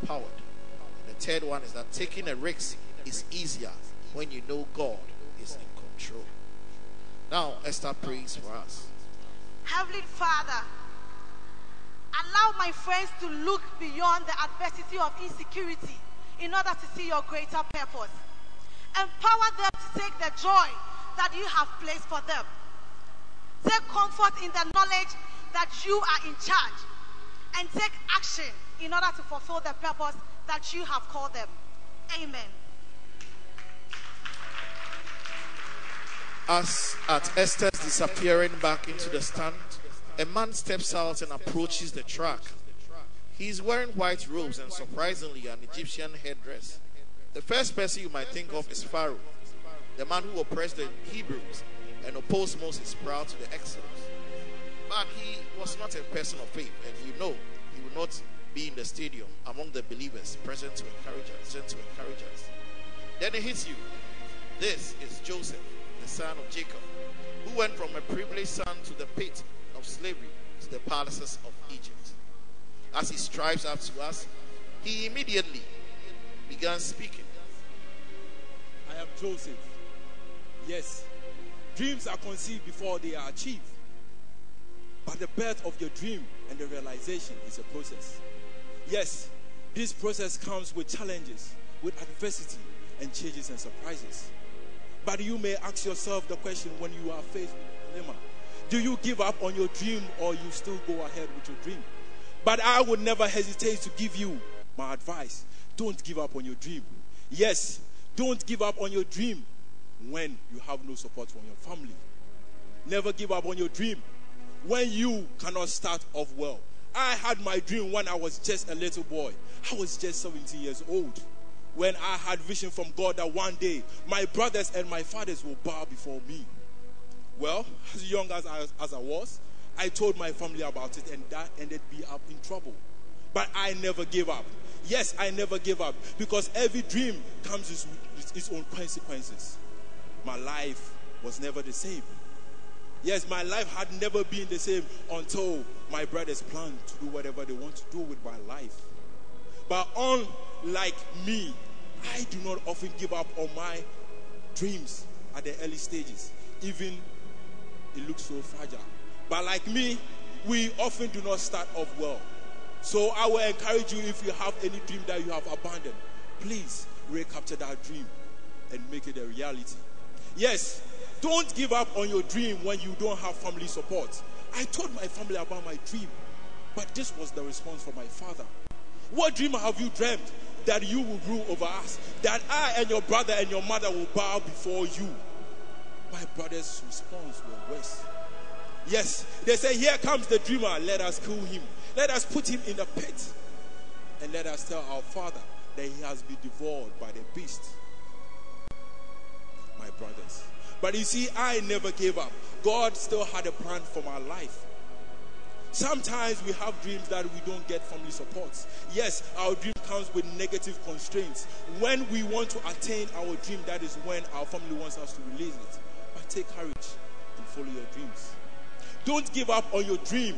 empowered. And the third one is that taking a risk is easier when you know God is in control. Now, Esther prays for us. Heavenly Father, allow my friends to look beyond the adversity of insecurity in order to see your greater purpose. Empower them to take the joy that you have placed for them. Take comfort in the knowledge that you are in charge, and take action in order to fulfill the purpose that you have called them. Amen. As at Esther's disappearing back into the stand, a man steps out and approaches the track. He is wearing white robes and surprisingly an Egyptian headdress. The first person you might think of is Pharaoh, the man who oppressed the Hebrews and opposed Moses prior to the Exodus. But he was not a person of faith, and he would not be in the stadium among the believers present to encourage us. Then it hits you. This is Joseph, the son of Jacob, who went from a privileged son to the pit of slavery to the palaces of Egypt. As he strives up to us, he immediately began speaking. I am Joseph. Yes, dreams are conceived before they are achieved. But the birth of your dream and the realization is a process. Yes, this process comes with challenges, with adversity, and changes and surprises. But you may ask yourself the question when you are faced with a dilemma. Do you give up on your dream or you still go ahead with your dream? But I would never hesitate to give you my advice. Don't give up on your dream. Yes, don't give up on your dream when you have no support from your family. Never give up on your dream when you cannot start off well. I had my dream when I was just a little boy. I was just 17 years old. When I had vision from God that one day my brothers and my fathers will bow before me. Well, as young as I was, I told my family about it, and that ended me up in trouble. But I never gave up. Yes, I never gave up, because every dream comes with its own consequences. My life was never the same. Yes, my life had never been the same until my brothers planned to do whatever they want to do with my life. But unlike me, I do not often give up on my dreams at the early stages, even it looks so fragile. But like me, we often do not start off well. So I will encourage you, if you have any dream that you have abandoned, please recapture that dream and make it a reality. Yes, don't give up on your dream when you don't have family support. I told my family about my dream, but this was the response from my father. What dream have you dreamt? That you will rule over us, that I and your brother and your mother will bow before you. My brother's response was worse. Yes, they say, here comes the dreamer, let us kill him. Let us put him in the pit. And let us tell our father that he has been devoured by the beast. My brothers. But you see, I never gave up. God still had a plan for my life. Sometimes we have dreams that we don't get family support. Yes, our dream comes with negative constraints. When we want to attain our dream, that is when our family wants us to release it. But take courage and follow your dreams. Don't give up on your dream.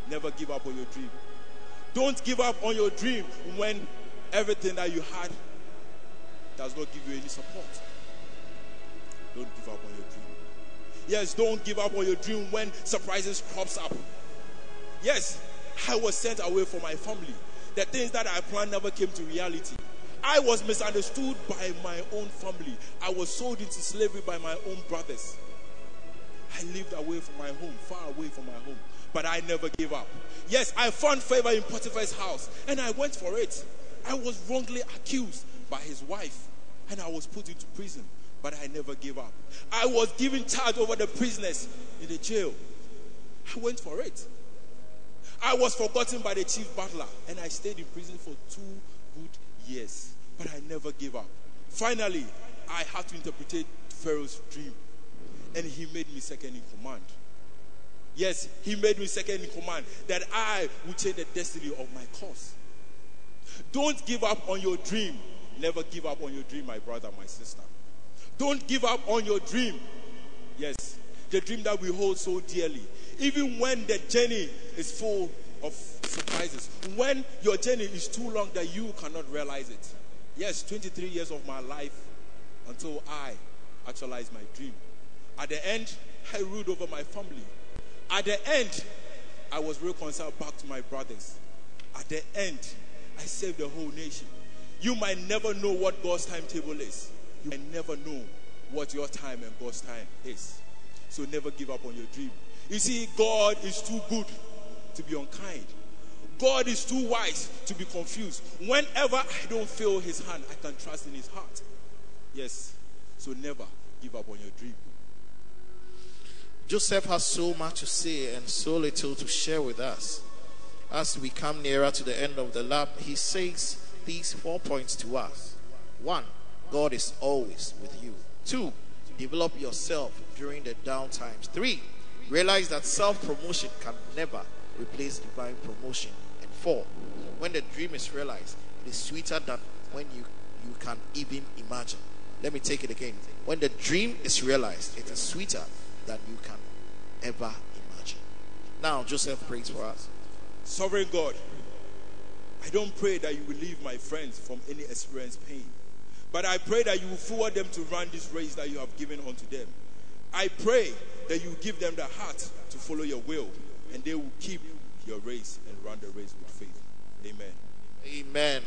Never give up on your dream. Don't give up on your dream when everything that you had does not give you any support. Don't give up on your dream. Yes, don't give up on your dream when surprises crops up. Yes, I was sent away from my family. The things that I planned never came to reality. I was misunderstood by my own family. I was sold into slavery by my own brothers. I lived away from my home, far away from my home. But I never gave up. Yes, I found favor in Potiphar's house, and I went for it. I was wrongly accused by his wife, and I was put into prison. But I never gave up. I was given charge over the prisoners in the jail. I went for it. I was forgotten by the chief butler, and I stayed in prison for 2 good years. But I never gave up. Finally, I had to interpret Pharaoh's dream, and he made me second in command. Yes, he made me second in command, that I would change the destiny of my cause. Don't give up on your dream. Never give up on your dream, my brother, my sister. Don't give up on your dream. Yes, the dream that we hold so dearly. Even when the journey is full of surprises. When your journey is too long that you cannot realize it. Yes, 23 years of my life until I actualized my dream. At the end, I ruled over my family. At the end, I was reconciled back to my brothers. At the end, I saved the whole nation. You might never know what God's timetable is. You might never know what your time and God's time is. So never give up on your dream. You see, God is too good to be unkind. God is too wise to be confused. Whenever I don't feel his hand, I can trust in his heart. Yes, so never give up on your dream. Joseph has so much to say and so little to share with us. As we come nearer to the end of the lab, he says these 4 points to us. 1, God is always with you. 2, develop yourself during the down times. 3, realize that self-promotion can never replace divine promotion. And 4, when the dream is realized, it is sweeter than when you can even imagine. Let me take it again. When the dream is realized, it is sweeter than you can ever imagine. Now, Joseph prays for us. Sovereign God, I don't pray that you will leave my friends from any experienced pain, but I pray that you will forward them to run this race that you have given unto them. I pray that you give them the heart to follow your will, and they will keep your race and run the race with faith. Amen. Amen.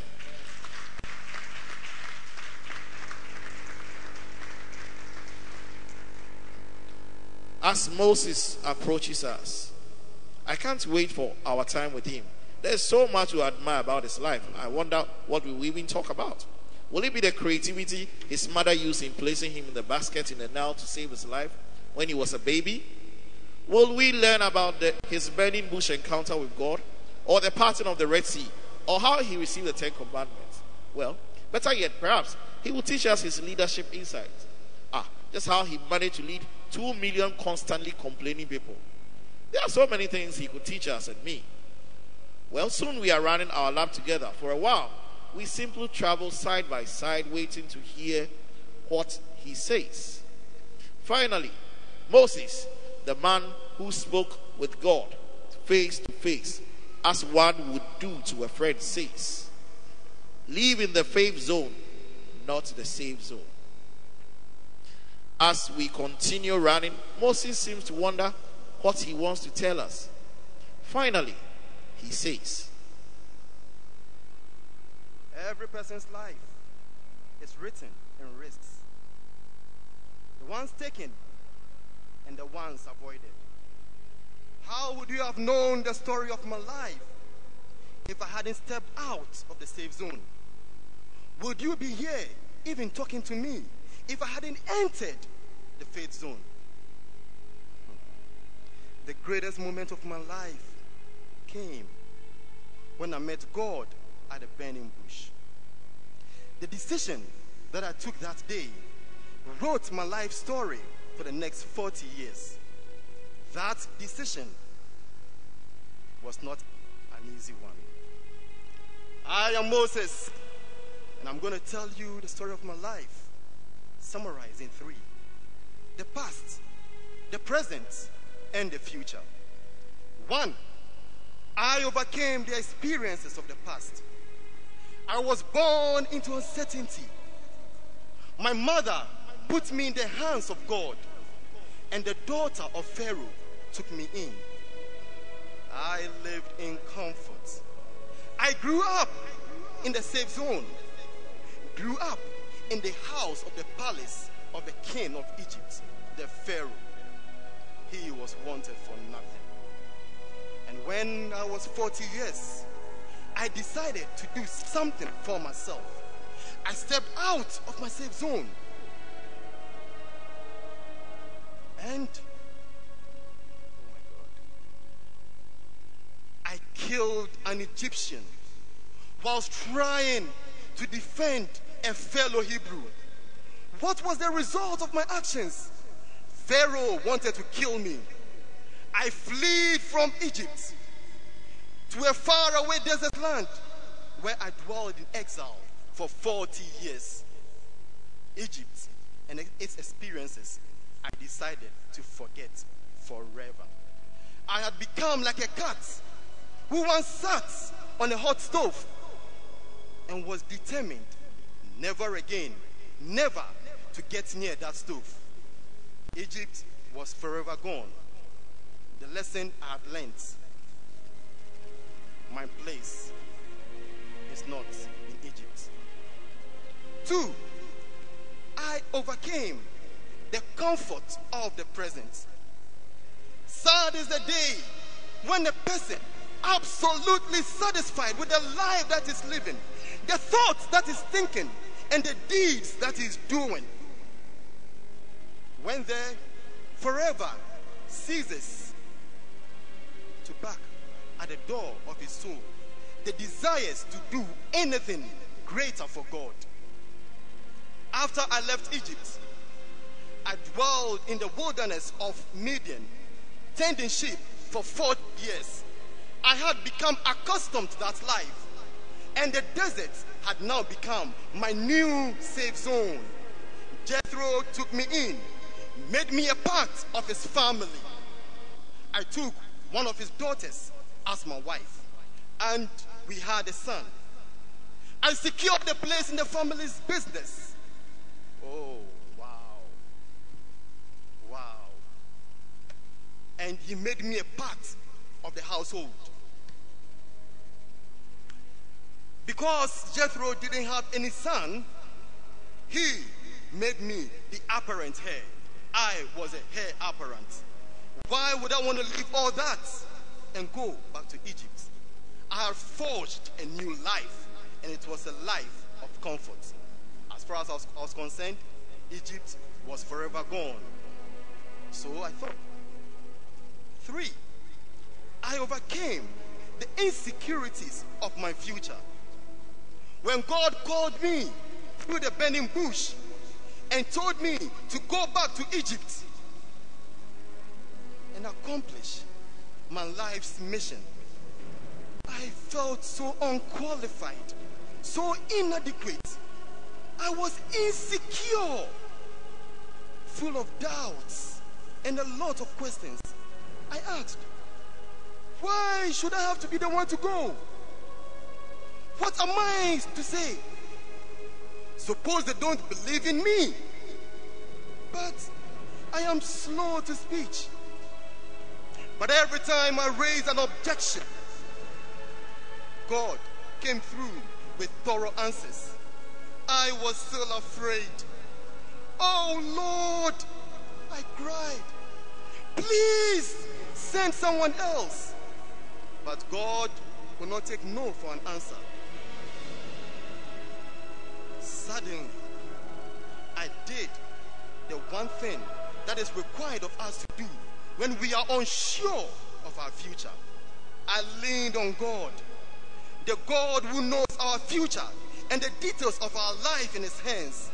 As Moses approaches us, I can't wait for our time with him. There's so much to admire about his life. I wonder what we will even talk about. Will it be the creativity his mother used in placing him in the basket in the Nile to save his life when he was a baby? Will we learn about his burning bush encounter with God, or the parting of the Red Sea, or how he received the 10 commandments? Well, better yet, perhaps he will teach us his leadership insights. Just how he managed to lead 2 million constantly complaining people. There are so many things he could teach us and me. Well, soon we are running our lab together. For a while, we simply travel side by side, waiting to hear what he says. Finally, Moses, the man who spoke with God face to face, as one would do to a friend, says, live in the faith zone, not the safe zone. As we continue running, Moses seems to wonder what he wants to tell us. Finally, he says, every person's life is written in risks. The ones taken and the ones avoided. How would you have known the story of my life if I hadn't stepped out of the safe zone? Would you be here even talking to me if I hadn't entered the faith zone? The greatest moment of my life came when I met God at the burning bush. The decision that I took that day wrote my life story for the next 40 years. That decision was not an easy one. I am Moses, and I'm going to tell you the story of my life, summarized in 3. The past, the present, and the future. 1, I overcame the experiences of the past. I was born into uncertainty. My mother put me in the hands of God, and the daughter of Pharaoh took me in. I lived in comfort. I grew up in the safe zone. Grew up in the house of the palace of the king of Egypt, the Pharaoh. He was wanted for nothing. And when I was 40 years, I decided to do something for myself. I stepped out of my safe zone. And, oh my God, I killed an Egyptian whilst trying to defend a fellow Hebrew. What was the result of my actions? Pharaoh wanted to kill me. I fled from Egypt to a faraway desert land where I dwelled in exile for 40 years. Egypt and its experiences, I decided to forget forever. I had become like a cat who once sat on a hot stove and was determined never again, never to get near that stove. Egypt was forever gone. The lesson I had learned: my place is not in Egypt. 2, I overcame the comfort of the present. Sad is the day when a person absolutely satisfied with the life that is living, the thoughts that is thinking, and the deeds that is doing, when there forever ceases to back at the door of his soul the desires to do anything greater for God. After I left Egypt, I dwelled in the wilderness of Midian, tending sheep for 4 years. I had become accustomed to that life, and the desert had now become my new safe zone. Jethro took me in, made me a part of his family. I took one of his daughters as my wife, and we had a son. I secured the place in the family's business. Oh, wow. Wow. And he made me a part of the household. Because Jethro didn't have any son, he made me the apparent heir. I was a heir apparent. Why would I want to leave all that and go back to Egypt? I had forged a new life, and it was a life of comfort. As far as I was concerned, Egypt was forever gone. So I thought. 3, I overcame the insecurities of my future. When God called me through the burning bush and told me to go back to Egypt and accomplish my life's mission, I felt so unqualified, so inadequate. I was insecure, full of doubts and a lot of questions. I asked, why should I have to be the one to go? What am I to say? Suppose they don't believe in me. But I am slow to speech. But every time I raised an objection, God came through with thorough answers. I was still afraid. Oh Lord, I cried, please send someone else. But God will not take no for an answer. Suddenly, I did the one thing that is required of us to do when we are unsure of our future. I leaned on God, the God who knows our future and the details of our life in his hands.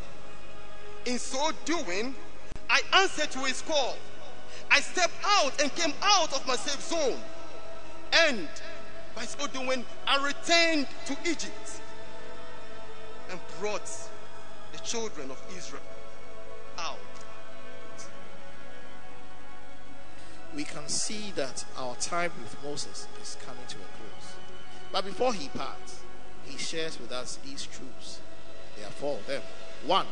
In so doing, I answered to his call. I stepped out and came out of my safe zone. And by so doing, I returned to Egypt and brought the children of Israel out. We can see that our time with Moses is coming to a close. But before he parts, he shares with us these truths. There are 4 of them. 1,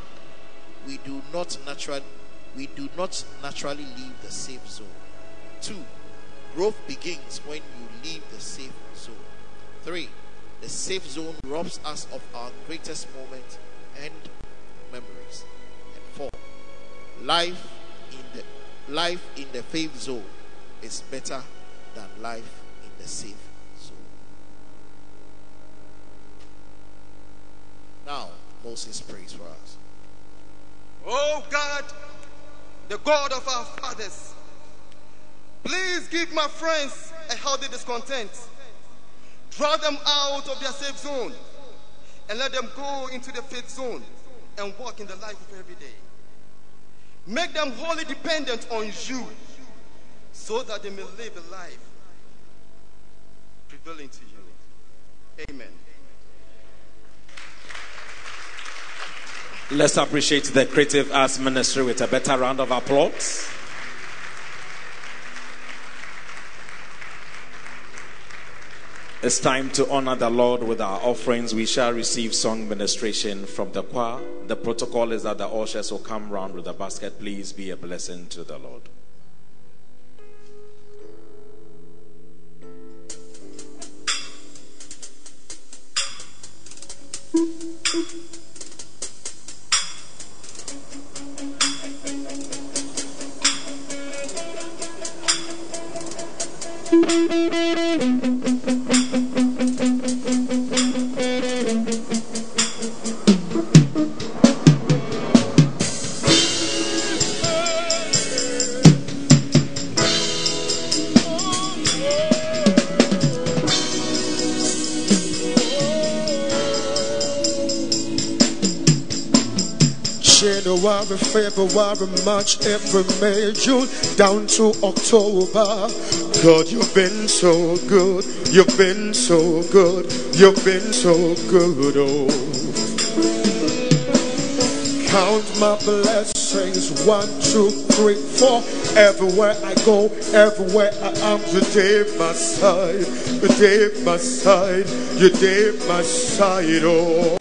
we do not naturally leave the safe zone. 2, growth begins when you leave the safe zone. 3, the safe zone robs us of our greatest moment and memories. And 4, life in the faith zone is better than life in the safe zone. Now, Moses prays for us. Oh God, the God of our fathers, please give my friends a healthy discontent. Draw them out of their safe zone and let them go into the faith zone and walk in the life of every day. Make them wholly dependent on you so that they may live a life prevailing to you. Amen. Let's appreciate the Creative Arts Ministry with a better round of applause. It's time to honor the Lord with our offerings. We shall receive song ministration from the choir. The protocol is that the ushers will come round with a basket. Please be a blessing to the Lord. January, February, March, April, May, June, down to October. God, you've been so good. You've been so good. You've been so good, oh. Count my blessings, 1, 2, 3, 4. Everywhere I go, everywhere I am, you gave my side. You gave my side. You gave my side, oh.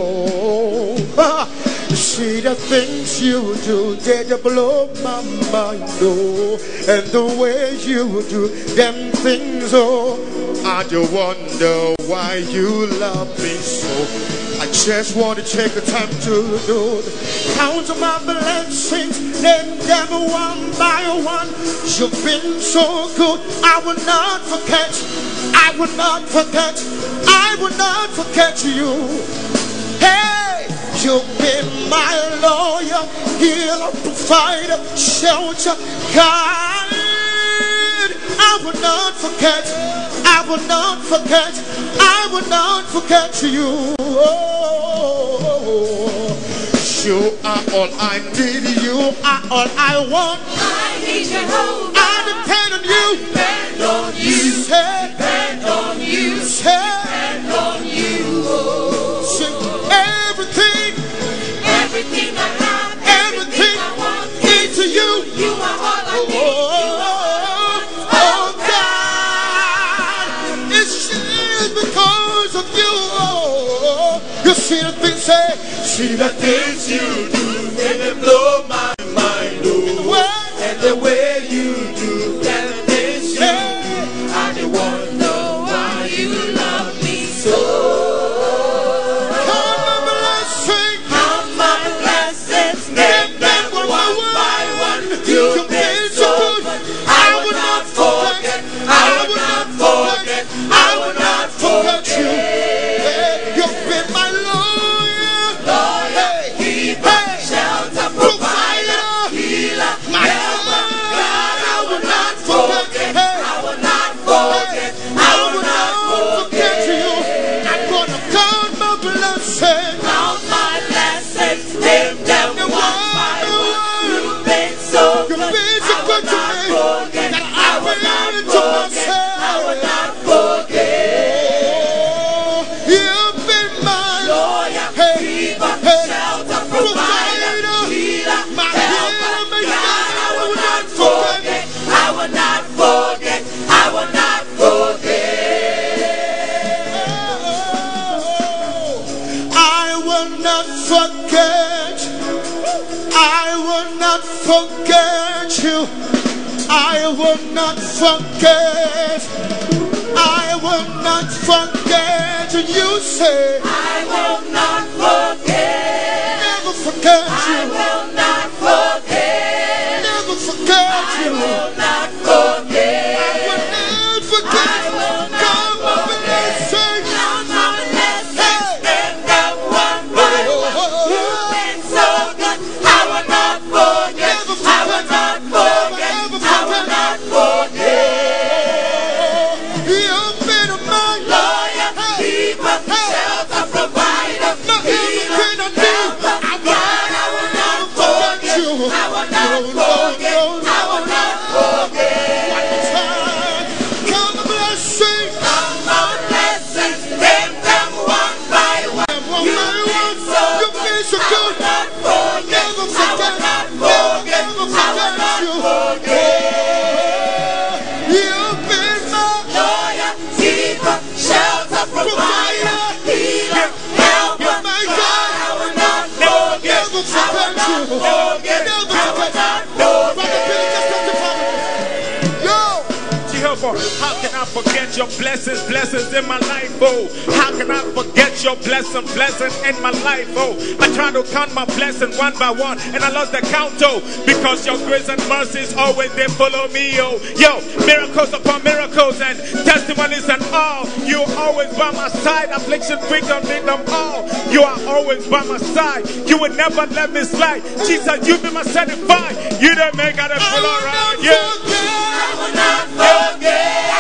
See the things you do, they blow my mind, oh. And the way you do them things, oh. I do wonder why you love me so. I just want to take the time to do it. Count my blessings, name them one by one. You've been so good, I will not forget. I will not forget. I will not forget you. Hey, you've been my lawyer, healer, provider, shelter, God. I will not forget. I will not forget. I will not forget you. Oh, you are all I need. You are all I want. I need Jehovah. I depend on you. Depend on you. Say, Depend on you. say, Depend on you. Oh. say everything, Everything I have, everything I want into you. You are all I need. Oh, God, it's just because of you. Oh, you see the things, say, see the things you do, They blow my mind, oh. well, And the way you do them things you do, I don't wonder why you love me so. come on, blessing. Count my blessings, name them one by one. You've been so good. I will not forget. I will not forget. I will not forget you. You've been my lawyer, Lawyer, keeper, hey, shelter, provider, healer, my helper. God, I will not forget. Hey. I will not forget. I will not forget forget. you. I'm gonna count my blessings. Count my blessings, name them one by one. You've been so You've good. been so good to me Forget. that I will not to forget. myself. I will not forget. You've been my Lawyer, hey, keeper, hey, shelter, provider, healer, my helper. healer, my God, I God, will not forget. I will not forget. I will not forget. I will not forget. I will not forget you. I will not forget. I will not forget you. Say, I will not forget. never forget I you. will not forget. Never forget I you. will not forget. I will not forget. I will not Come on, forget. blessing. Count my blessings, name them one by one. You've been so good. I will not forget. I will not forget. I will not forget. You've been my Lawyer, keeper, shelter, provider, healer, helper. God, I will not forget. I will not forget. I will not forget. Come blessing. Count my blessings, name them one by one. You've been so good. I will not forget. I will not forget. I will not forget. You've been my Lawyer, keeper, shelter, forget. Brother Billy, just testify with me. Yo! Jehovah, how can I forget your blessings in my life, oh? How can I forget your blessing in my life, oh? I try to count my blessing one by one, and I lost the count, oh, because your grace and mercies always they follow me, oh. Yo, miracles upon miracles and testimonies and all. You are always by my side. Affliction, freedom, need them all. You are always by my side. You will never let me slide. Jesus, you be my satisfied. You don't make out a full around, yeah. I will not forget.